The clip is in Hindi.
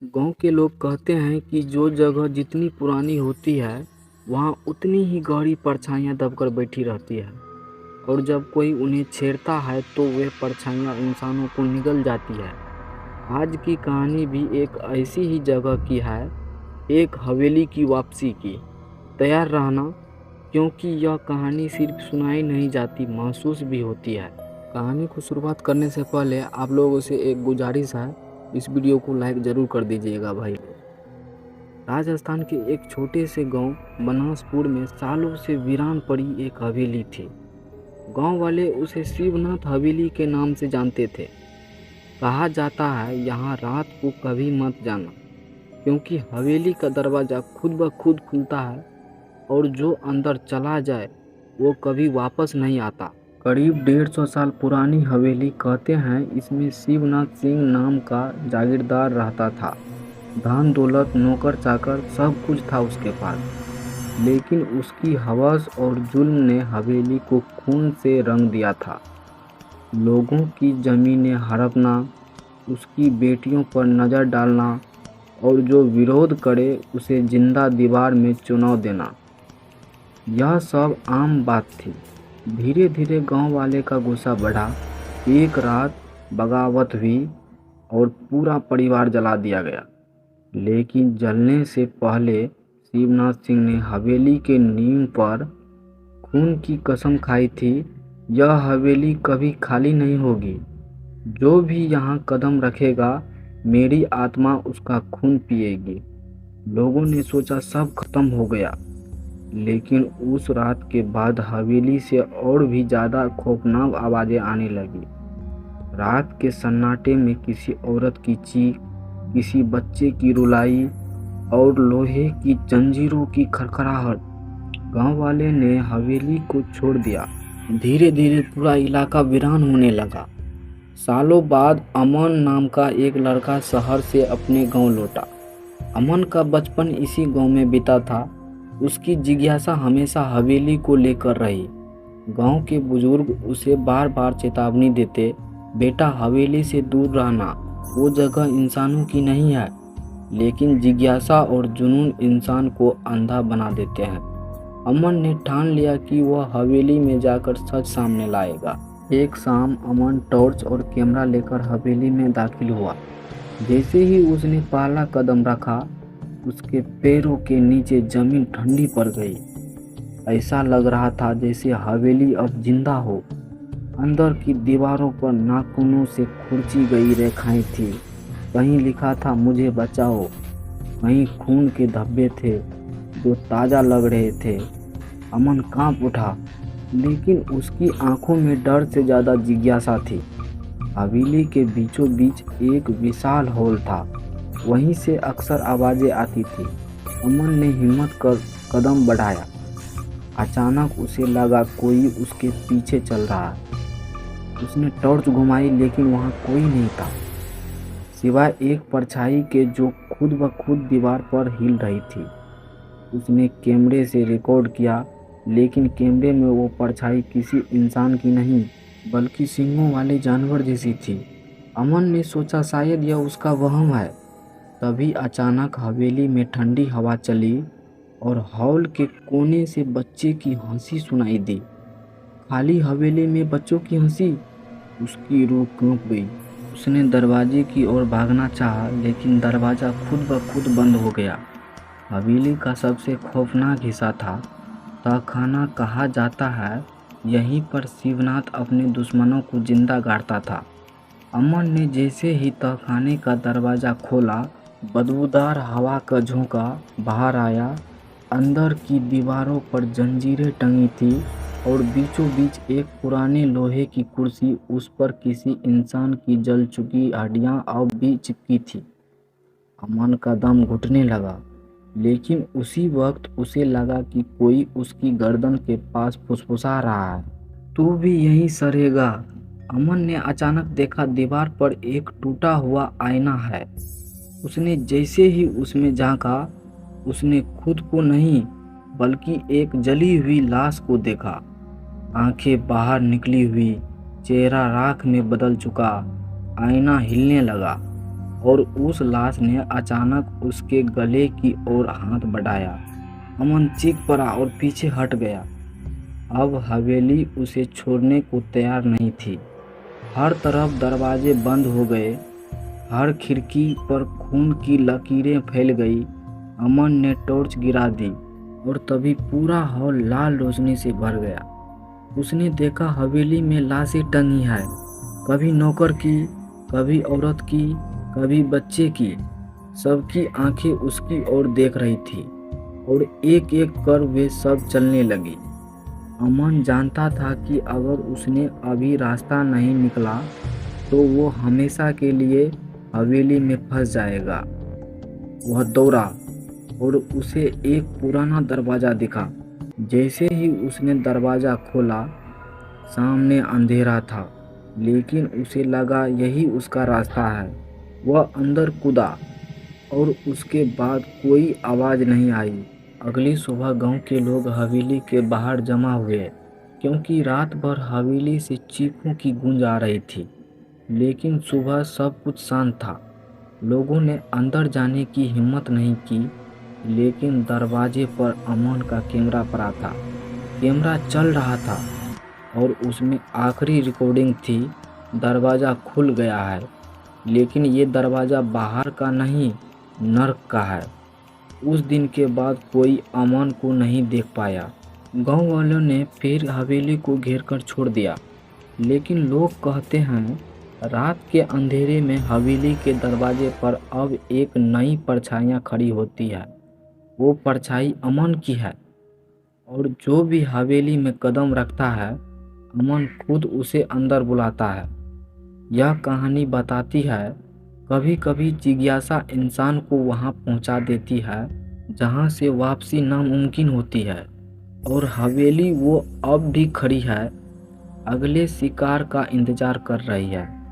गांव के लोग कहते हैं कि जो जगह जितनी पुरानी होती है वहाँ उतनी ही गहरी परछाइयाँ दबकर बैठी रहती है और जब कोई उन्हें छेड़ता है तो वे परछाइयाँ इंसानों को निगल जाती है। आज की कहानी भी एक ऐसी ही जगह की है, एक हवेली की वापसी की। तैयार रहना, क्योंकि यह कहानी सिर्फ सुनाई नहीं जाती, महसूस भी होती है। कहानी को शुरुआत करने से पहले आप लोगों से एक गुजारिश है, इस वीडियो को लाइक ज़रूर कर दीजिएगा भाई। राजस्थान के एक छोटे से गांव बनासपुर में सालों से वीरान पड़ी एक हवेली थी। गांव वाले उसे शिवनाथ हवेली के नाम से जानते थे। कहा जाता है यहाँ रात को कभी मत जाना, क्योंकि हवेली का दरवाज़ा खुद ब खुद खुलता है और जो अंदर चला जाए वो कभी वापस नहीं आता। करीब 150 साल पुरानी हवेली, कहते हैं इसमें शिवनाथ सिंह नाम का जागीरदार रहता था। धन दौलत नौकर चाकर सब कुछ था उसके पास, लेकिन उसकी हवस और जुल्म ने हवेली को खून से रंग दिया था। लोगों की ज़मीनें हड़पना, उसकी बेटियों पर नज़र डालना और जो विरोध करे उसे जिंदा दीवार में चुनौ देना, यह सब आम बात थी। धीरे धीरे गांव वाले का गुस्सा बढ़ा। एक रात बगावत हुई और पूरा परिवार जला दिया गया। लेकिन जलने से पहले शिवनाथ सिंह ने हवेली के नींव पर खून की कसम खाई थी, यह हवेली कभी खाली नहीं होगी। जो भी यहाँ कदम रखेगा मेरी आत्मा उसका खून पिएगी। लोगों ने सोचा सब खत्म हो गया, लेकिन उस रात के बाद हवेली से और भी ज़्यादा खौफनाक आवाज़ें आने लगी। रात के सन्नाटे में किसी औरत की चीख, किसी बच्चे की रुलाई और लोहे की जंजीरों की खड़खड़ाहट। गांव वाले ने हवेली को छोड़ दिया। धीरे धीरे पूरा इलाका वीरान होने लगा। सालों बाद अमन नाम का एक लड़का शहर से अपने गांव लौटा। अमन का बचपन इसी गांव में बीता था। उसकी जिज्ञासा हमेशा हवेली को लेकर रही। गांव के बुजुर्ग उसे बार बार चेतावनी देते, बेटा हवेली से दूर रहना, वो जगह इंसानों की नहीं है। लेकिन जिज्ञासा और जुनून इंसान को अंधा बना देते हैं। अमन ने ठान लिया कि वह हवेली में जाकर सच सामने लाएगा। एक शाम अमन टॉर्च और कैमरा लेकर हवेली में दाखिल हुआ। जैसे ही उसने पहला कदम रखा, उसके पैरों के नीचे जमीन ठंडी पड़ गई। ऐसा लग रहा था जैसे हवेली अब जिंदा हो। अंदर की दीवारों पर नाखूनों से खुरची गई रेखाएं थी। कहीं लिखा था मुझे बचाओ, कहीं खून के धब्बे थे जो ताज़ा लग रहे थे। अमन कांप उठा, लेकिन उसकी आंखों में डर से ज़्यादा जिज्ञासा थी। हवेली के बीचों बीच एक विशाल हॉल था, वहीं से अक्सर आवाज़ें आती थी। अमन ने हिम्मत कर कदम बढ़ाया। अचानक उसे लगा कोई उसके पीछे चल रहा है। उसने टॉर्च घुमाई, लेकिन वहाँ कोई नहीं था, सिवाय एक परछाई के जो खुद ब खुद दीवार पर हिल रही थी। उसने कैमरे से रिकॉर्ड किया, लेकिन कैमरे में वो परछाई किसी इंसान की नहीं, बल्कि सींगों वाले जानवर जैसी थी। अमन ने सोचा शायद यह उसका वहम है। तभी अचानक हवेली में ठंडी हवा चली और हॉल के कोने से बच्चे की हंसी सुनाई दी। खाली हवेली में बच्चों की हंसी। उसकी रूह कांप गई। उसने दरवाजे की ओर भागना चाहा, लेकिन दरवाज़ा खुद ब खुद बंद हो गया। हवेली का सबसे खौफनाक हिस्सा था तहखाना। कहा जाता है यहीं पर शिवनाथ अपने दुश्मनों को जिंदा गाड़ता था। अमन ने जैसे ही तहखाने का दरवाज़ा खोला, बदबूदार हवा का झोंका बाहर आया। अंदर की दीवारों पर जंजीरें टंगी थी और बीचों बीच एक पुराने लोहे की कुर्सी, उस पर किसी इंसान की जल चुकी हड्डियां अब भी चिपकी थी। अमन का दम घुटने लगा, लेकिन उसी वक्त उसे लगा कि कोई उसकी गर्दन के पास फुसफुसा रहा है, तू भी यहीं सड़ेगा। अमन ने अचानक देखा दीवार पर एक टूटा हुआ आईना है। उसने जैसे ही उसमें झांका, उसने खुद को नहीं बल्कि एक जली हुई लाश को देखा। आंखें बाहर निकली हुई, चेहरा राख में बदल चुका। आईना हिलने लगा और उस लाश ने अचानक उसके गले की ओर हाथ बढ़ाया। अमन चीख पड़ा और पीछे हट गया। अब हवेली उसे छोड़ने को तैयार नहीं थी। हर तरफ दरवाजे बंद हो गए, हर खिड़की पर खून की लकीरें फैल गई। अमन ने टॉर्च गिरा दी और तभी पूरा हॉल लाल रोशनी से भर गया। उसने देखा हवेली में लाशें टंगी है, कभी नौकर की, कभी औरत की, कभी बच्चे की। सबकी आंखें उसकी ओर देख रही थी और एक एक कर वे सब चलने लगी। अमन जानता था कि अगर उसने अभी रास्ता नहीं निकला तो वो हमेशा के लिए हवेली में फंस जाएगा। वह दौड़ा और उसे एक पुराना दरवाज़ा दिखा। जैसे ही उसने दरवाज़ा खोला, सामने अंधेरा था, लेकिन उसे लगा यही उसका रास्ता है। वह अंदर कूदा और उसके बाद कोई आवाज़ नहीं आई। अगली सुबह गांव के लोग हवेली के बाहर जमा हुए, क्योंकि रात भर हवेली से चीखों की गूंज आ रही थी। लेकिन सुबह सब कुछ शांत था। लोगों ने अंदर जाने की हिम्मत नहीं की, लेकिन दरवाजे पर अमन का कैमरा पड़ा था। कैमरा चल रहा था और उसमें आखिरी रिकॉर्डिंग थी। दरवाज़ा खुल गया है, लेकिन ये दरवाज़ा बाहर का नहीं, नर्क का है। उस दिन के बाद कोई अमन को नहीं देख पाया। गांव वालों ने फिर हवेली को घेर कर छोड़ दिया, लेकिन लोग कहते हैं रात के अंधेरे में हवेली के दरवाजे पर अब एक नई परछाइयाँ खड़ी होती है। वो परछाई अमन की है, और जो भी हवेली में कदम रखता है, अमन खुद उसे अंदर बुलाता है। यह कहानी बताती है, कभी कभी जिज्ञासा इंसान को वहां पहुंचा देती है जहां से वापसी नामुमकिन होती है। और हवेली वो अब भी खड़ी है, अगले शिकार का इंतजार कर रही है।